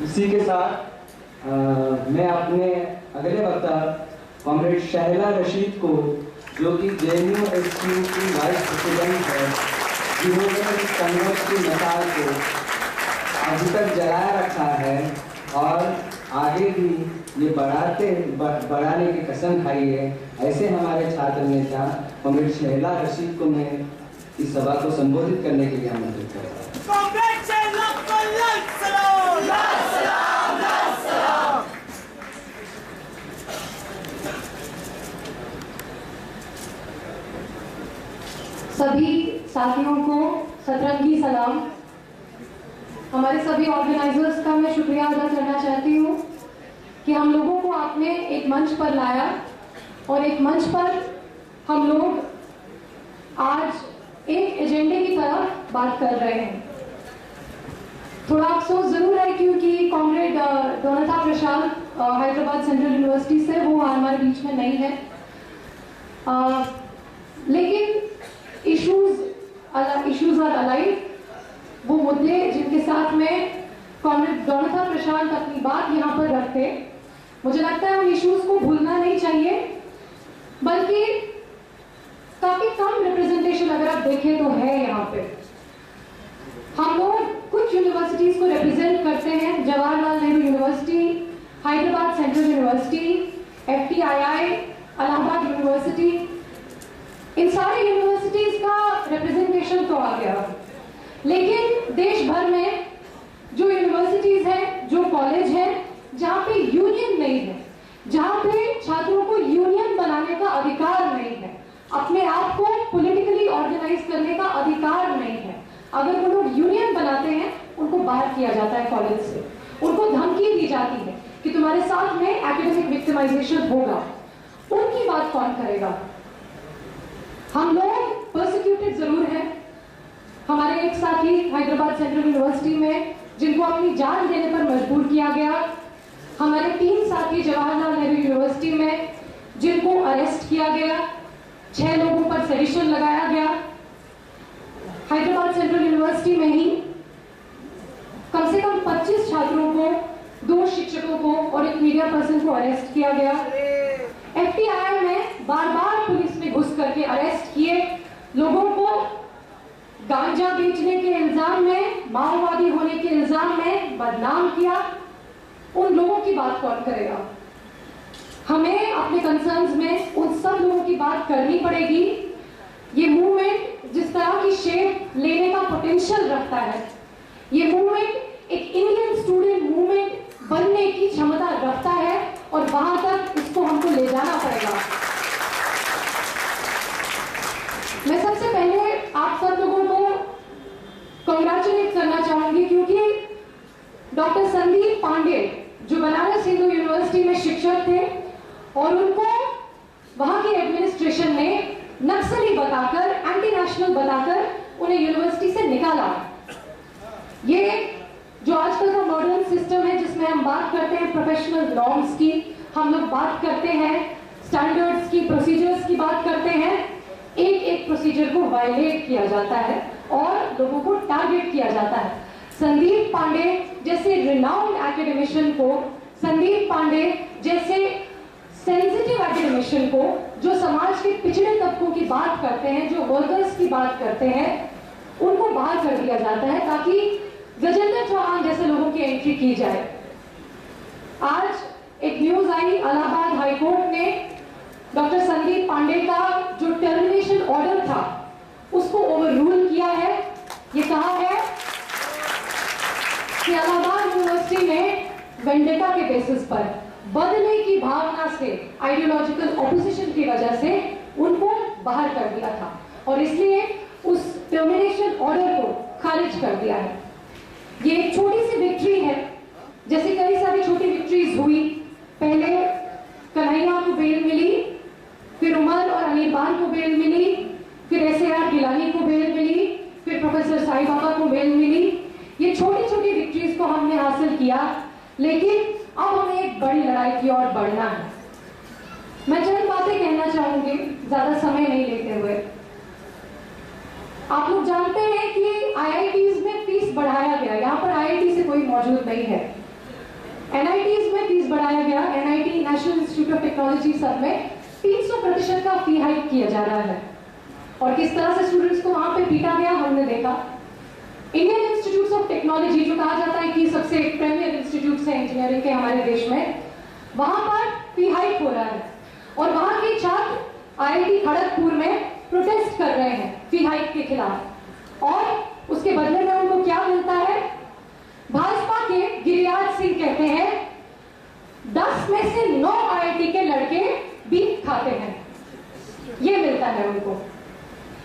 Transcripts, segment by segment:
इसी के साथ मैं अपने अगले वक्ता कॉमरेड शहला रशीद को, जो कि JNUSU की वाइस प्रेसिडेंट है, जिन्होंने इस संघर्ष की मिसाल को अभी तक जलाया रखा है और आगे भी ये बढ़ाने की कसम खाई है, ऐसे हमारे छात्र नेता कॉमरेड शहला रशीद को मैं इस सभा को संबोधित करने के लिए आमंत्रित करता हूँ। सभी साथियों को सतरंगी सलाम। हमारे सभी ऑर्गेनाइजर्स का मैं शुक्रिया अदा करना चाहती हूँ कि हम लोगों को आपने एक मंच पर लाया और एक मंच पर हम लोग आज एक एजेंडे की तरफ बात कर रहे हैं। थोड़ा अफसोस जरूर है क्योंकि कॉमरेड डोनाता प्रशांत हैदराबाद सेंट्रल यूनिवर्सिटी से, वो हमारे बीच में नहीं है, लेकिन इश्यूज आर अलाइव। वो मुद्दे जिनके साथ में कॉमरेड डोनाता प्रशांत अपनी बात यहाँ पर रखते, मुझे लगता है उन इश्यूज को भूलना नहीं चाहिए, बल्कि काफी कम रिप्रेजेंटेशन अगर आप देखें तो है यहाँ पे। हम लोग कुछ यूनिवर्सिटीज को रिप्रेजेंट करते हैं, Jawaharlal Nehru university, Hyderabad central university, FTII, Allahabad university, इन सारे यूनिवर्सिटीज का रिप्रेजेंटेशन तो आ गया, लेकिन देश भर में जो यूनिवर्सिटीज हैं, जो कॉलेज हैं, जहाँ पे यूनियन नहीं है, जहाँ पे छात्रों को यूनियन बनाने का अधिकार नहीं है, अपने आप को पॉलिटिकली ऑर्गेनाइज करने का अधिकार नहीं है, अगर वो लोग यूनियन बनाते हैं उनको बाहर किया जाता है कॉलेज से, उनको धमकी दी जाती है कि तुम्हारे साथ में एकेडमिक विक्टिमाइजेशन होगा। उनकी बात कौन करेगा? हम लोग परसिक्यूटेड जरूर हैं। हमारे एक साथी हैदराबाद सेंट्रल यूनिवर्सिटी में जिनको अपनी जान देने पर मजबूर किया गया, हमारे 3 साथी जवाहरलाल नेहरू यूनिवर्सिटी में जिनको अरेस्ट किया गया, 6 लोगों पर सेडिशन लगाया गया। हैदराबाद सेंट्रल यूनिवर्सिटी में ही कम से कम 25 छात्रों को, 2 शिक्षकों को और एक मीडिया पर्सन को अरेस्ट किया गया। FTII में बार-बार पुलिस ने घुस करके अरेस्ट किए लोगों को, गांजा बेचने के इल्जाम में, माओवादी होने के इल्जाम में बदनाम किया। उन लोगों की बात कौन करेगा? हमें अपने कंसर्न्स में उन सब लोगों की बात करनी पड़ेगी। ये मूवमेंट जिस तरह की शेप लेने का पोटेंशियल रखता है, ये मूवमेंट एक इंडियन स्टूडेंट मूवमेंट बनने की क्षमता रखता है और वहां तक इसको हमको ले जाना पड़ेगा। मैं सबसे पहले आप सब लोगों को कांग्रेचुलेट करना चाहूंगी क्योंकि डॉक्टर संदीप पांडे जो बनारस हिंदू यूनिवर्सिटी में शिक्षक थे और उनको वहां की एडमिनिस्ट्रेशन ने नक्सली बताकर, एंटी नेशनल बताकर उन्हें यूनिवर्सिटी से निकाला। ये जो आजकल का मॉडर्न सिस्टम है जिसमें हम बात करते हैं प्रोफेशनल नॉर्म्स की, हम लोग बात करते हैं स्टैंडर्ड्स की, प्रोसीजर्स की बात करते हैं, एक एक प्रोसीजर को वायलेट किया जाता है और लोगों को टारगेट किया जाता है। संदीप पांडे जैसे रिनाउंड एकेडमिशियन को, संदीप पांडे जैसे सेंसिटिव एकेडमिशियन को, जो समाज के पिछड़े तबकों की बात करते हैं, जो वर्कर्स की बात करते हैं, उनको बाहर कर दिया जाता है ताकि गजेंद्र चौहान जैसे लोगों की एंट्री की जाए। आज एक न्यूज आई, इलाहाबाद हाईकोर्ट ने डॉक्टर संदीप पांडे का जो टर्मिनेशन ऑर्डर था उसको ओवररूल किया है। ये कहा है कि इलाहाबाद यूनिवर्सिटी में वेंडेटा के बेसिस पर, बदले की भावना से, आइडियोलॉजिकल ऑपोजिशन की वजह से उनको बाहर कर दिया था और इसलिए उस टर्मिनेशन ऑर्डर को खारिज कर दिया है। ये एक छोटी सी विक्ट्री है, जैसे कई सारी छोटी विक्ट्रीज हुई। पहले कन्हैया को बेल मिली, फिर उमर और अनिरबान को बेल मिली, फिर SAR गिलानी को बेल मिली, फिर प्रोफेसर साई बाबा को बेल मिली। ये छोटी छोटी विक्ट्रीज को हमने हासिल किया, लेकिन अब हमें एक बड़ी लड़ाई की ओर बढ़ना है। मैं चंद बातें कहना चाहूंगी, ज्यादा समय नहीं लेते हुए। आप लोग जानते हैं कि IITs में फीस बढ़ाया गया, यहाँ पर IIT से कोई मौजूद नहीं है। NITs में फीस बढ़ाया गया, NIT national institute of technology सब में 300% का फी हाइक किया जा रहा है। और किस तरह से स्टूडेंट्स को वहां पे पीटा गया हमने देखा। इंडियन इंस्टीट्यूट ऑफ टेक्नोलॉजी जो कहा जाता है कि सबसे प्रीमियर इंस्टीट्यूट है इंजीनियरिंग के हमारे देश में, वहां पर फी हाइक हो रहा है और वहां के छात्र IIT खड़गपुर में प्रोटेस्ट कर रहे हैं फी हाइक के खिलाफ। और उसके बदले में उनको क्या मिलता है? भाजपा के गिरिराज सिंह कहते हैं 10 में से 9 IIT के लड़के बीफ खाते हैं, ये मिलता है उनको।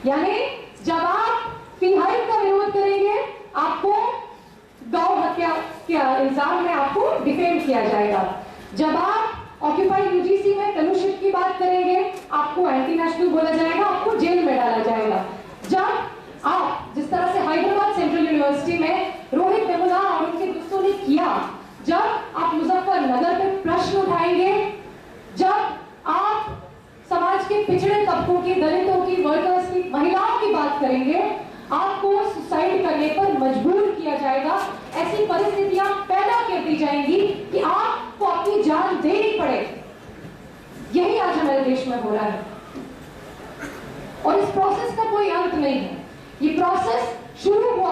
यानी जब आप फी हाइक का विरोध करेंगे, आपको गौ हत्या के इल्जाम में आपको डिफेम किया जाएगा। जब आप ऑक्यूपाइड यूजीसी में फेलोशिप की बात करेंगे, आपको एंटी नेशनल बोला जाएगा, आपको जेल में डाला जाएगा। जब आप जिस तरह से हैदराबाद सेंट्रल यूनिवर्सिटी में रोहित वेमुला और उनके दोस्तों ने किया, जब आप मुजफ्फरनगर पे प्रश्न उठाएंगे, जब आप समाज के पिछड़े तबकों की, दलितों की, वर्कर्स की, महिलाओं की बात करेंगे, आपको सुसाइड करने पर मजबूर किया जाएगा। ऐसी परिस्थितियां पैदा कर दी जाएंगी कि आपको अपनी जान देनी पड़े। यही आज हमारे देश में हो रहा है और इस प्रोसेस का कोई अंत नहीं है। ये प्रोसेस शुरू हुआ,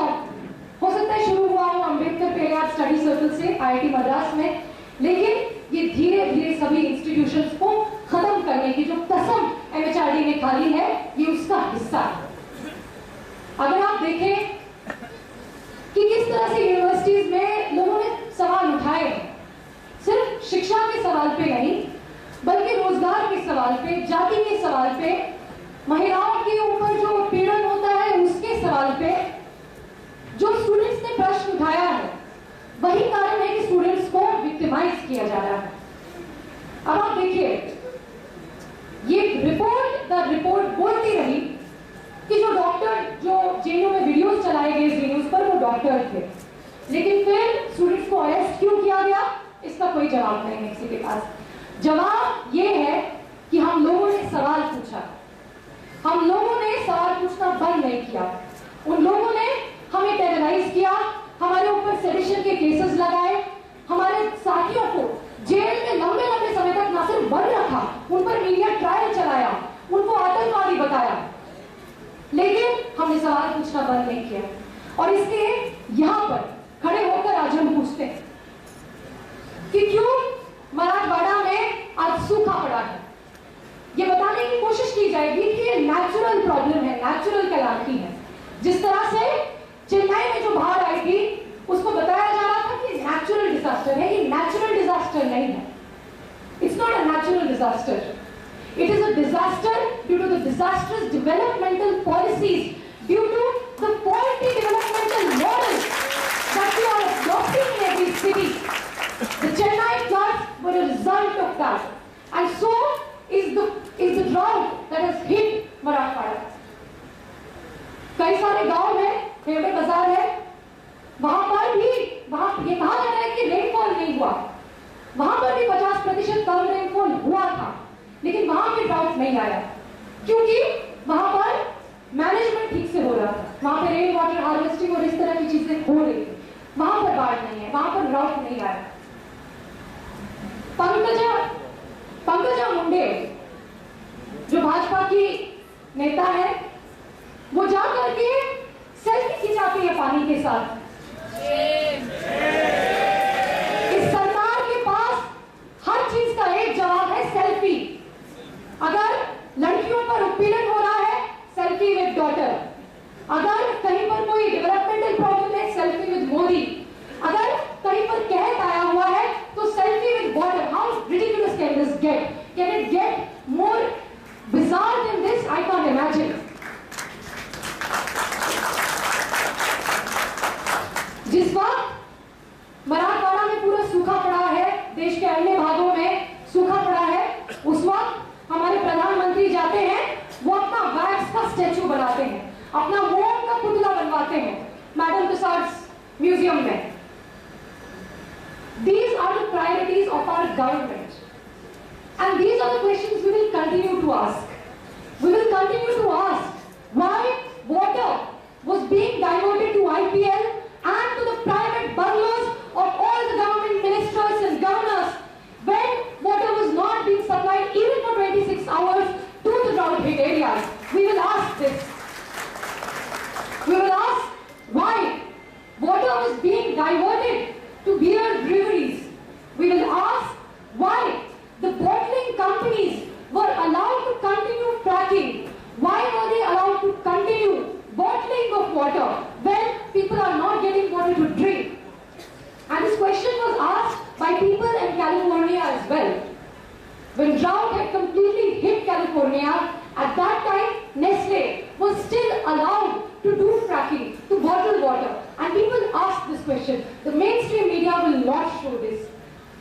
हो सकता है शुरू हुआ हो अंबेडकर पेरियार स्टडी सर्कल से IIT मद्रास में, लेकिन ये धीरे धीरे सभी इंस्टीट्यूशंस को खत्म करने की जो कसम MHRD ने खाली है, ये उसका हिस्सा है। अगर आप देखें कि किस तरह से यूनिवर्सिटीज में लोगों ने सवाल उठाए, सिर्फ शिक्षा के सवाल पे नहीं बल्कि रोजगार के सवाल पे, जाति के सवाल पे, महिलाओं के ऊपर जो पीड़न होता है उसके सवाल पे जो स्टूडेंट्स ने प्रश्न उठाया है, वही कारण है कि स्टूडेंट्स को विक्टिमाइज किया जा रहा है। अब आप देखिए, ये रिपोर्ट बोलती रही कि जो डॉक्टर जो JNU में वीडियोस चलाए गए जी न्यूज पर, वो डॉक्टर थे, लेकिन फिर स्टूडेंट्स को अरेस्ट क्यों किया गया, इसका कोई जवाब नहीं है किसी के पास। जवाब ये है कि हम लोगों ने सवाल पूछा, हम लोगों ने सवाल पूछना बंद नहीं किया। उन लोगों ने हमें टेरराइज किया, हमारे ऊपर सेडिशन के केसेस लगाए, हमारे साथियों को जेल में लंबे लंबे समय तक ना सिर्फ बंद रखा, उन पर मीडिया ट्रायल चलाया, उनको आतंकवादी बताया, लेकिन हमने सवाल पूछना बंद नहीं किया। और इसलिए यहां पर खड़े होकर आज हम पूछते हैं कि क्यों मराठवाड़ा में आज सूखा पड़ा है। ये बताने की कोशिश की जाएगी कि ये नेचुरल प्रॉब्लम है, नेचुरल कैलामिटी है। जिस तरह से चेन्नई में जो बाढ़ आई थी, उसको बताया जा रहा था कि नेचुरल डिजास्टर है, ये नेचुरल डिजास्टर नहीं है। It's not a natural disaster, it is a disaster due to the disastrous developmental policies, due to the faulty developmental models that we are adopting in every city. The Chennai floods were a result of that, and so is the drought that has hit Marathwada. कई सारे गांव में हेवड़े बाजार है, वहां पर भी ये कहा जा रहा है कि रेनफॉल नहीं हुआ, वहां पर भी 50% कम रेनफॉल हुआ था, लेकिन वहां पे ड्राउट नहीं आया क्योंकि वहां पर मैनेजमेंट ठीक से हो रहा था, वहां पे रेन वाटर हार्वेस्टिंग और इस तरह की चीजें हो रही थी। वहां पर बाढ़ नहीं है, वहां पर ड्राउट नहीं आया। पंकजा मुंडे जो भाजपा की नेता है, वो जाकर के सेल्फी खिंचाती है पानी के साथ। इस सरकार के पास हर चीज का एक जवाब है, सेल्फी। अगर लड़कियों पर उत्पीड़न हो रहा है, सेल्फी विद डॉटर। अगर कहीं पर कोई डेवलपमेंटल प्रॉब्लम है, सेल्फी विद मोदी। अगर कहीं पर कहत आया हुआ है तो selfie with water. How ridiculous can this get? Can it get more bizarre than this? I can't imagine. जिस वक्त मराठवाड़ा में पूरा सूखा पड़ा है, देश के अन्य भागों में सूखा पड़ा है, उस वक्त हमारे प्रधानमंत्री जाते हैं, वो अपना वैक्स का स्टैचू बनाते हैं, अपना मोम का पुतला बनवाते हैं मैडम तुसाड्स म्यूजियम में। These are the priorities of our government, and these are the questions we will continue to ask. We will continue to ask why water was being diverted to IPL and to the private bungalows of all the government ministers and water to drink. And this question was asked by people in California as well. When drought had completely hit California, at that time, Nestle was still allowed to do fracking, to bottle water. And people asked this question. The mainstream media will not show this.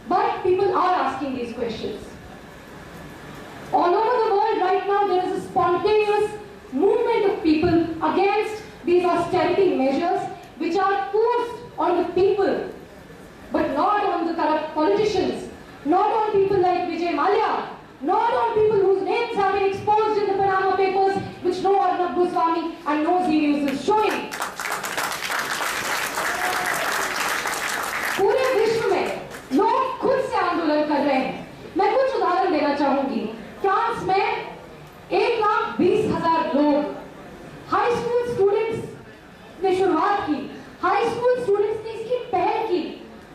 But people are asking these questions. All over the world right now, there is a spontaneous movement of people against these austerity measures which are forced on the people, but not on the corrupt politicians, not on people like Vijay Mallya, not on people whose names have been exposed in the Panama Papers, which no Arnab Goswami and no JNUSU is showing. पूरे विश्व में लोग खुद से आंदोलन कर रहे हैं. मैं कुछ उदाहरण देना चाहूंगी. फ्रांस में 1,20,000 लोग, हाई स्कूल स्टूडेंट्स ने शुरुआत की. हाई स्कूल स्टूडेंट्स ने इसकी पहल की.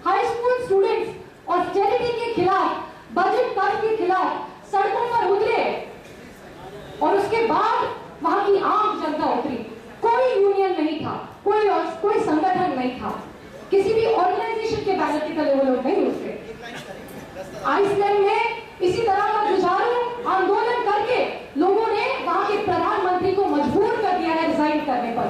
हाई स्कूल स्टूडेंट्स ऑस्टेरिटी के खिलाफ, बजट कट के खिलाफ सड़कों पर उतरे और उसके बाद वहां की आम जनता उतरी. कोई यूनियन नहीं था, कोई संगठन नहीं था, किसी भी ऑर्गेनाइजेशन के बैनर के तले वो लोग नहीं उतरे. आइसलैंड में इसी तरह का जुझारू आंदोलन करके लोगों ने वहां के प्रधानमंत्री को मजबूर कर दिया है रिजाइन करने पर.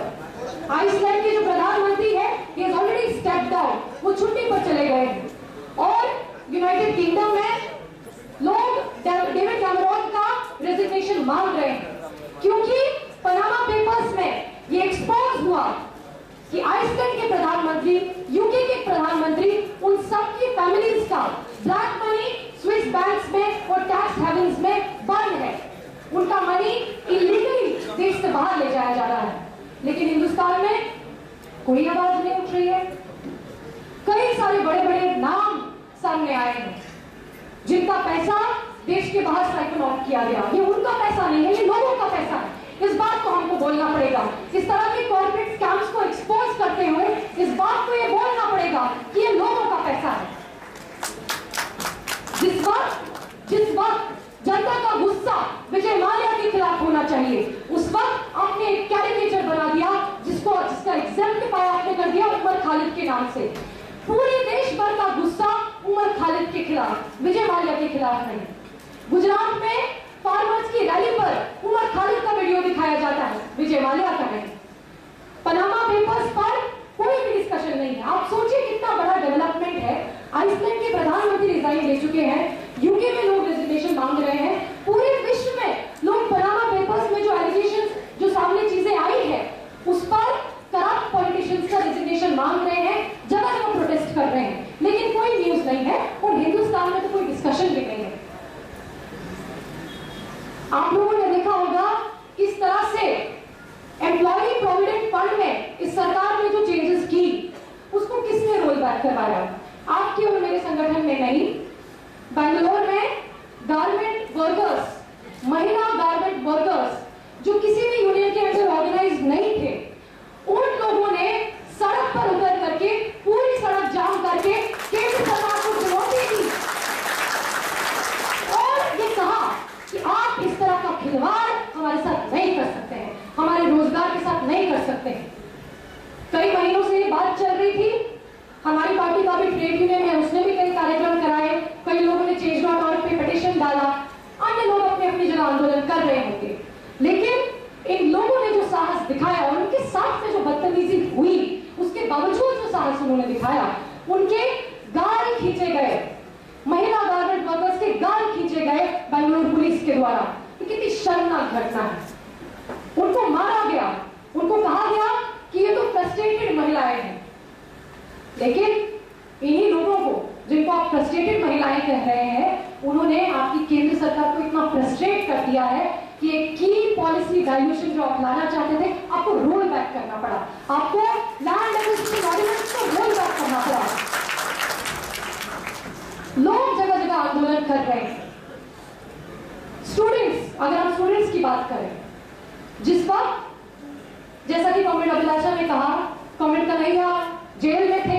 आइसलैंड के जो प्रधानमंत्री है, he has already stepped down, वो छुट्टी पर चले गए हैं. और यूनाइटेड किंगडम में लोग डेविड कैमरॉन का रेजिग्नेशन मांग रहे हैं, क्योंकि पनामा पेपर्स में ये एक्सपोज हुआ कि आइसलैंड के प्रधानमंत्री, यूके के प्रधानमंत्री, उन सबकी फैमिलीज का ब्लैक मनी स्विस बैंक्स में और टैक्स हेवन्स में बंद है. उनका मनी इलीगली देश से बाहर ले जाया जा रहा है. लेकिन हिंदुस्तान में कोई आवाज नहीं उठ रही है. कई सारे बड़े बड़े नाम सामने आए हैं जिनका पैसा देश के बाहर साइकिल ऑफ किया गया. ये उनका पैसा नहीं है, ये लोगों का पैसा है. इस बात को हमको बोलना पड़ेगा. इस तरह के कॉर्पोरेट स्कैम्स को एक्सपोज करते हुए इस बात को ये बोलना पड़ेगा कि ये लोगों का पैसा है. जिस वक्त जनता का गुस्सा विजय माल्या के खिलाफ होना चाहिए, उस वक्त आपने एक कैरिकेचर बना दिया जिसका एग्जाम्पल आपने कर दिया उमर खालिद के नाम से. पूरे देश भर का गुस्सा उमर खालिद के खिलाफ, विजय माल्या के खिलाफ नहीं. गुजरात में फार्मर्स की रैली पर उमर खालिद का वीडियो दिखाया जाता है, विजय माल्या का नहीं. पनामा पेपर्स पर कोई भी डिस्कशन नहीं है. आप सोचिए कितना बड़ा डेवलपमेंट है. आइसलैंड के प्रधानमंत्री रिजाइन ले चुके हैं, यूके में लोग रेजिग्नेशन मांग रहे हैं. पूरे विश्व में लोग पनामा पेपर्स में जो एलिगेशंस, जो सामने चीजें आई है, उस पर करप्ट पॉलिटिशियंस का रेजिग्नेशन मांग रहे हैं, जगह जगह प्रोटेस्ट कर रहे हैं. लेकिन कोई न्यूज नहीं है और हिंदुस्तान में तो कोई डिस्कशन भी नहीं है. आप लोगों ने देखा होगा किस तरह से एम्प्लॉय प्रोविडेंट फंड में इस सरकार ने जो चेंजेस की, उसको किसने रोल बैक करवाया? आपके और मेरे संगठन में नहीं. बेंगलोर में गारमेंट वर्कर्स, महिला गारमेंट वर्कर्स जो किसी भी यूनियन के अंदर ऑर्गेनाइज नहीं थे, उन लोगों ने सड़क पर उतर करके पूरी सड़क जाम करके केंद्र सरकार को चुनौती दी और ये कहा कि आप इस तरह का खिलवाड़ हमारे साथ नहीं कर सकते हैं, हमारे रोजगार के साथ नहीं कर सकते हैं. कई महीनों से ये बात चल रही थी. हमारी पार्टी का भी ट्रेड यूनियन है, उसने भी कई कार्यक्रम कराए, कई लोगों ने change.org पे पिटीशन डाला, अन्य लोग अपनी अपनी जगह आंदोलन कर रहे होंगे. लेकिन इन लोगों ने जो साहस दिखाया और उनके साथ में जो बदतमीजी हुई, उसके बावजूद जो साहस उन्होंने दिखाया, उनके गाल खींचे गए, महिला गारमेंट वर्कर्स के गाल खींचे गए बेंगलुरु पुलिस के द्वारा. ये कितनी शर्मनाक घटना है. उनको मारा गया, उनको कहा गया कि ये तो फ्रस्ट्रेटेड महिलाएं हैं. लेकिन इन्हीं लोगों को, जिनको आप फ्रस्ट्रेटेड महिलाएं कह रहे हैं, उन्होंने आपकी केंद्र सरकार को इतना फ्रस्ट्रेट कर दिया है कि एक की पॉलिसी डाइल्यूशन जो आप लाना चाहते थे, आपको रोल बैक करना पड़ा. आपको लैंड एक्विजिशन ऑर्डिनेंस को रोल बैक करना पड़ा. लोग जगह जगह आंदोलन कर रहे हैं. स्टूडेंट्स, अगर हम स्टूडेंट्स की बात करें, जिस वक्त जैसा कि कॉमरेड अभिलाषा ने कहा, कॉमरेड कन्हैया जेल में थे,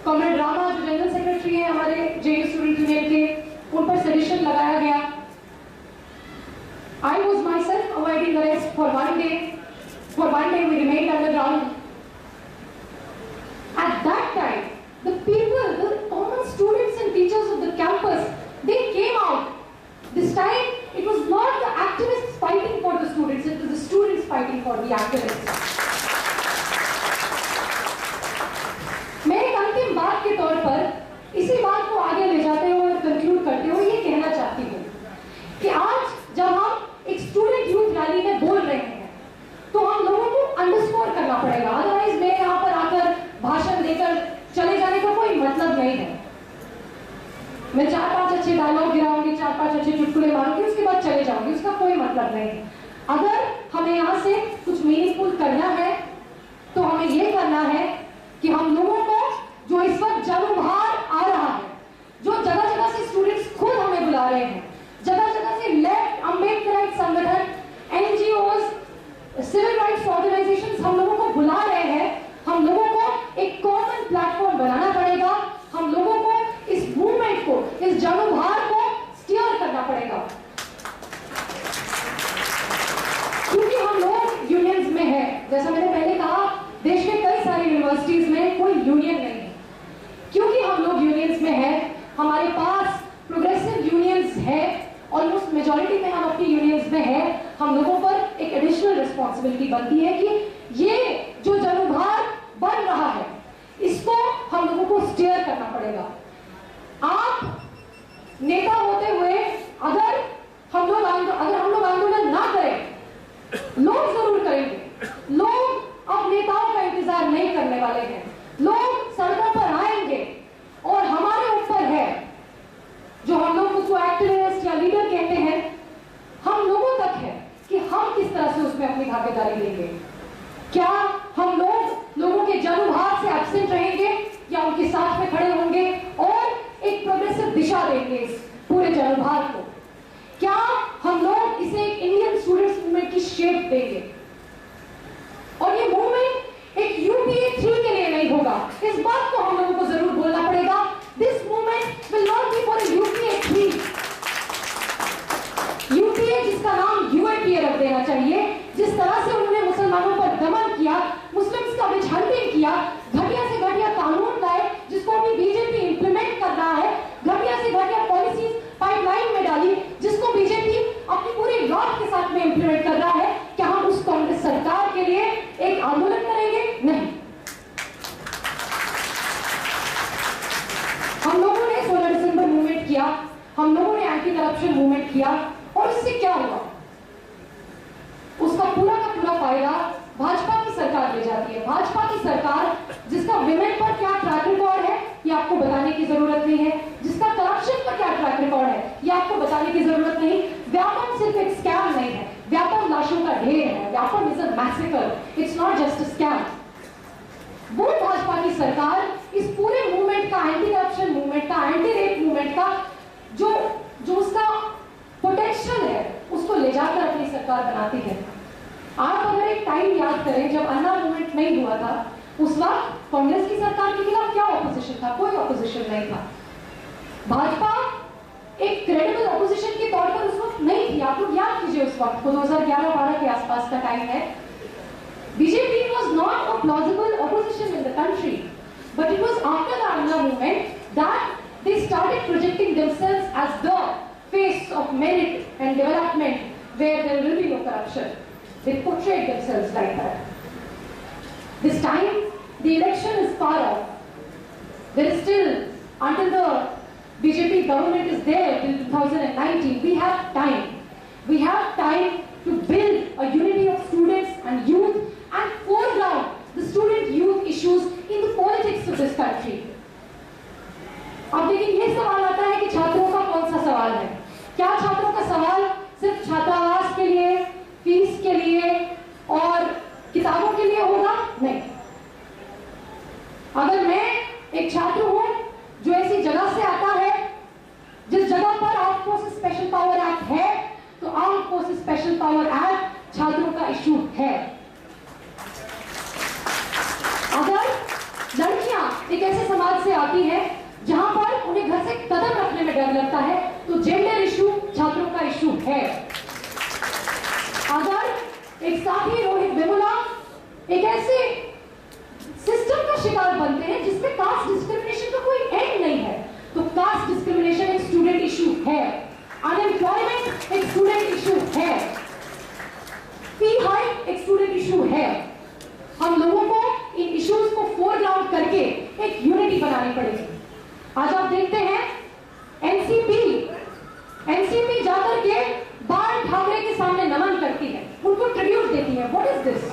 कॉमरेड रामा जो जनरल सेक्रेटरी है हमारे जेएनयू स्टूडेंट यूनियन के, उन पर सेडिशन लगाया गया. I was myself awaiting arrest for one day. For one day we remained underground. मैं 4-5 अच्छे डायलॉग गिराऊंगी, 4-5 अच्छे चुटकुले मारूंगी, उसके बाद चले जाऊंगी, उसका कोई मतलब नहीं है। अगर हमें यहाँ से कुछ मीनिंगफुल करना है तो हमें ये करना है कि हम लोगों को जो इस वक्त जनुभार आ रहा है, जो जगह जगह से स्टूडेंट्स खुद हमें बुला रहे हैं, जगह जगह से लेफ्ट अम्बेडकराइट संगठन, एनजीओज, सिविल राइट्स ऑर्गेनाइजेशंस हम लोगों को बुला रहे हैं, हम लोगों को एक कॉमन प्लेटफॉर्म बनाना पड़ेगा, हम लोगों को इस मूवमेंट को, इस जनुभार को स्टीयर करना पड़ेगा। क्योंकि हम लोग यूनियंस में हैं, जैसा मैंने पहले कहा, देश में कई सारी यूनिवर्सिटीज में कोई यूनियन नहीं है। क्योंकि हम लोग यूनियंस में हैं, हमारे पास प्रोग्रेसिव यूनियंस है, ऑलमोस्ट मेजॉरिटी में हम अपनी यूनियंस में है, हम लोगों पर एक एडिशनल रिस्पॉन्सिबिलिटी बनती है कि ये जो जनुभार बन रहा है इसको हम लोगों को स्टीयर करना पड़ेगा। आप नेता होते हुए अगर हम लोग आंदोलन ना करें, लोग जरूर करेंगे। लोग अब नेताओं का इंतजार नहीं करने वाले हैं, लोग सड़कों पर आएंगे और हमारे ऊपर है, जो हम लोग उसको एक्टिविस्ट या लीडर कहते हैं, हम लोगों तक है कि हम किस तरह से उसमें अपनी भागीदारी लेंगे। क्या हम लोगों के जनुभार से एब्सेंट रहेंगे या उनके साथ में खड़े होंगे और एक प्रोग्रेसिव दिशा देंगे इस पूरे जनुभार को? क्या हम लोग इसे एक इंडियन स्टूडेंट्स मूवमेंट की शेप देंगे? और ये मूवमेंट एक यूपीए 3 के लिए नहीं होगा, इस बात को हम लोगों को जरूर बोलना पड़ेगा। This movement will not be for UPA 3। UPA जिसका नाम यूएपीए रख देना चाहिए। जिस तरह से उन्होंने मुसलमानों पर दमन किया, मुस्लिम्स का विच हंटिंग किया, घटिया से घटिया कानून लाए जिसको अभी बीजेपी इंप्लीमेंट कर रहा है, घटिया से घटिया पॉलिसीज पाइपलाइन में डाली जिसको बीजेपी अपनी पूरी लॉट के साथ में इंप्लीमेंट कर रहा है। क्या हम उस कांग्रेस सरकार के लिए एक आंदोलन करेंगे? नहीं। हम लोगों ने 16 दिसंबर मूवमेंट किया, हम लोगों ने एंटी करप्शन मूवमेंट किया और इससे क्या हुआ? उसका पूरा का पूरा फायदा भाजपा की सरकार ले जाती है। भाजपा की सरकार जिसका विमेन पर क्या ट्रैक रिकॉर्ड है ये आपको बताने की जरूरत नहीं है, जिसका करप्शन पर क्या ट्रैक रिकॉर्ड है ये आपको बताने की जरूरत नहीं। व्यापम सिर्फ एक स्कैम नहीं है, व्यापम लाशों का ढेर है, Vyapam is a massacre, it's not just a scam. वो भाजपा की सरकार इस पूरे मूवमेंट का, एंटी करप्शन मूवमेंट का, एंटी रेप मूवमेंट का जो उसका पोटेंशियल है उसको ले जाकर अपनी सरकार बनाती है। आप अगर एक टाइम याद करें जब अन्ना मूवमेंट नहीं हुआ था, उस वक्त कांग्रेस की सरकार के खिलाफ क्या ऑपोजिशन था? कोई ऑपोजिशन नहीं था। भाजपा एक क्रेडिबल ऑपोजिशन के तौर पर उस वक्त नहीं थी। आप लोग याद कीजिए उस वक्त को, 2011-12 के आसपास का टाइम है। BJP was not a plausible opposition in the country, but it was after the Anna movement that they started projecting themselves as the face of merit and development where there will be no corruption. They portrayed themselves like that. This time, the election is far off. There is still, until the BJP government is there till 2019, we have time. We have time to build a unity of students and youth and foreground the student youth issues in the politics of this country. अब लेकिन ये सवाल आता है कि छात्रों का कौन सा सवाल है? क्या छात्रों का सवाल सिर्फ छात्रावास के लिए, फीस के लिए और किताबों के लिए होगा? नहीं। अगर मैं एक छात्र हूं जो ऐसी जगह से आता है जिस जगह पर armed forces special power act है, तो armed forces special power act छात्रों का इशू है। अगर लड़कियां एक ऐसे समाज से आती है जहां पर उन्हें घर से कदम रखने में डर लगता है, तो जेंडर इशू छात्रों का इशू है। अगर एक साथी रोहित बेमुला एक ऐसे सिस्टम का शिकार बनते हैं जिसमें कास्ट डिस्क्रिमिनेशन का कोई एंड नहीं है, तो कास्ट डिस्क्रिमिनेशन एक स्टूडेंट इशू है, अनएम्प्लॉयमेंट एक स्टूडेंट इशू है, फी हाइक एक स्टूडेंट इशू है। हम लोगों को इन इश्यूज को फोरग्राउंड करके एक यूनिटी बनानी पड़ेगी। आज आप देखते हैं एनसीपी जाकर के बाल ठाकरे के सामने नमन करती है, उनको ट्रिब्यूट देती है। What is this?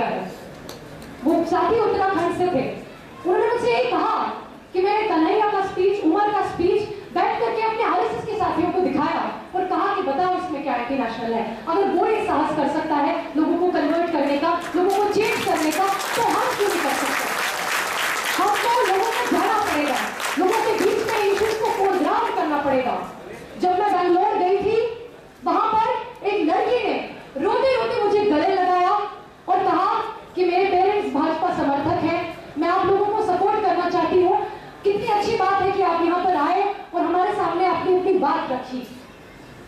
किया है। वो साथी उत्तराखंड से थे, उन्होंने मुझसे ये कहा कि मैंने कन्हैया का स्पीच, उमर का स्पीच बैठ करके अपने आरएसएस के साथियों को दिखाया और कहा कि बताओ इसमें क्या एंटी-नेशनल है। अगर वो ये साहस कर सकता है लोगों को कन्वर्ट करने का, लोगों को चेंज करने का, तो हम क्यों नहीं कर सकते? हमको लोगों को जाना पड़ेगा, लोगों के बीच में इश्यूज को फोरग्राउंड करना पड़ेगा। जब मैं बैंगलोर गई थी, वहां पर एक लड़की ने रोते रोते मुझे गले लगाया और कहा कि मेरे पेरेंट्स भाजपा समर्थक हैं, मैं आप लोगों को सपोर्ट करना चाहती हूँ। कितनी अच्छी बात है कि आप यहाँ पर आए और हमारे सामने अपनी अपनी बात रखी।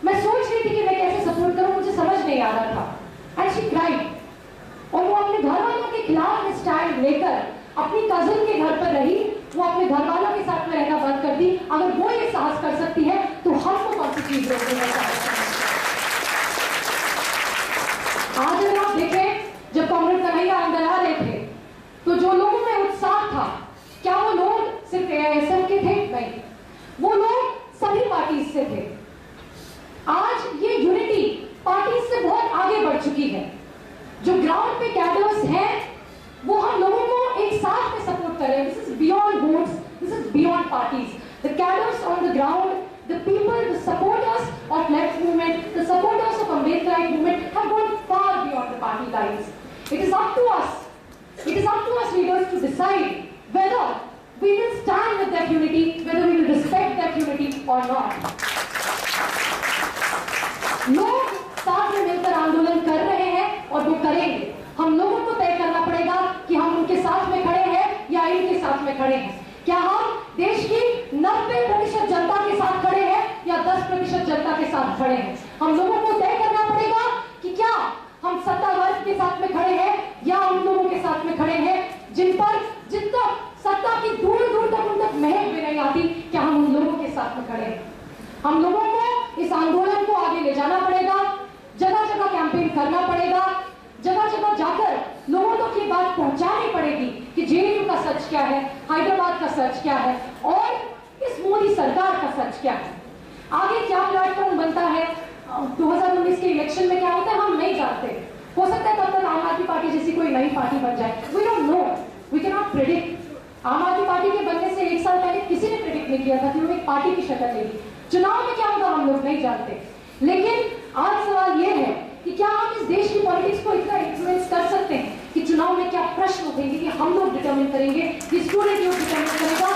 मैं सोच रही थी कि मैं कैसे सपोर्ट करूं, मुझे समझ नहीं आ रहा था। एंड शी क्राइड, और वो अपने घर वालों के खिलाफ स्टैंड लेकर अपनी कजिन के घर पर रही। वो अपने घर वालों के साथ में रहना बंद कर दी। अगर वो ये साहस कर सकती है तो हमको कौन सी चीज रोकने का साहस करना? आज अगर आप देखें, जब कॉमरेड कन्हैया अंदर आ रहे थे तो जो लोगों में उत्साह था, क्या वो लोग सिर्फ AISF के थे? नहीं, वो लोग सभी पार्टीज से थे। आज ये यूनिटी पार्टीज से बहुत आगे बढ़ चुकी है। जो ग्राउंड पे कैडर्स हैं वो हम लोगों को एक साथ में सपोर्ट कर रहे हैं। This is beyond votes, this is beyond parties. The cadres on the ground, the people, the supporters of left movement, the supporters of Ambedkarite movement have gone far beyond the party lines. It is up to us. It is up to us leaders to decide whether we will stand with that unity, whether we will respect that unity or not. लोग साथ में मिलकर आंदोलन कर रहे हैं और वो करेंगे। हम लोगों को तय करना पड़ेगा कि हम उनके साथ में खड़े हैं या इनके साथ में खड़े हैं। क्या हम देश की 90% जनता के साथ खड़े हैं या 10% जनता के साथ खड़े हैं? हम लोगों को तय करना पड़ेगा कि क्या हम सत्ता वर्ग के साथ में खड़े हैं या उन लोगों के साथ में खड़े हैं जिन तक सत्ता की दूर दूर तक उन तक महक भी नहीं आती। क्या हम उन लोगों के साथ में खड़े हैं? हम लोगों को इस आंदोलन को आगे ले जाना पड़ेगा, जगह जगह कैंपेन करना पड़ेगा, जगह जगह जाकर लोगों तक ये बात पहुंचानी पड़ेगी कि JNU का सच क्या है, हैदराबाद का सच क्या है और इस मोदी सरकार का सच क्या है। आगे क्या प्लेटफॉर्म बनता है, 2019 के इलेक्शन में क्या होता है, हम नहीं जानते। हो सकता है तब तक आम आदमी पार्टी जैसी कोई नई पार्टी बन जाए। We don't know, we can not predict. Aam Aadmi party के बनने से 1 साल पहले किसी ने प्रेडिक्ट नहीं किया था कि वो एक पार्टी की शक्ल लेगी। चुनाव में क्या होगा हम लोग नहीं जानते, लेकिन आज सवाल ये है कि क्या हम इस देश की पॉलिटिक्स को इतना इन्फ्लुएंस कर सकते हैं कि चुनाव में क्या प्रश्न उठेंगे कि हम लोग डिटरमिन करेंगे, कि स्टूडेंट यूथ डिटरमिन करेगा,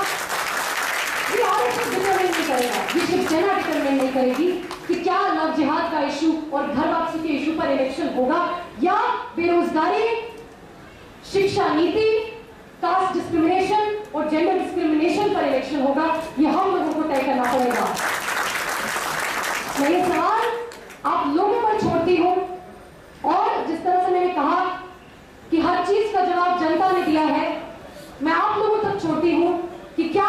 ये आरएसएस डिटरमिन नहीं करेगा, ये शिवसेना डिटरमिन नहीं करेगी कि क्या लव जिहाद का इशू और घर वापसी के इशू पर इलेक्शन होगा या बेरोजगारी, शिक्षा नीति, कास्ट डिस्क्रिमिनेशन और जेंडर डिस्क्रिमिनेशन पर इलेक्शन होगा। ये हम लोगों को तय करना पड़ेगा। मैं ये सवाल आप लोगों पर छोड़ती हूं और जिस तरह से मैंने कहा कि हर चीज का जवाब जनता ने दिया है, मैं आप लोगों तक छोड़ती हूं कि क्या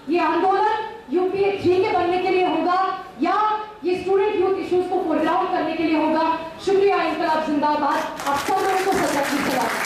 ये आंदोलन UPA 3 के बनने के लिए होगा या ये स्टूडेंट यूथ इश्यूज को फोरग्राउंड करने के लिए होगा। शुक्रिया, इंकलाब जिंदाबाद। आप सब लोगों को सच्ची सलाह।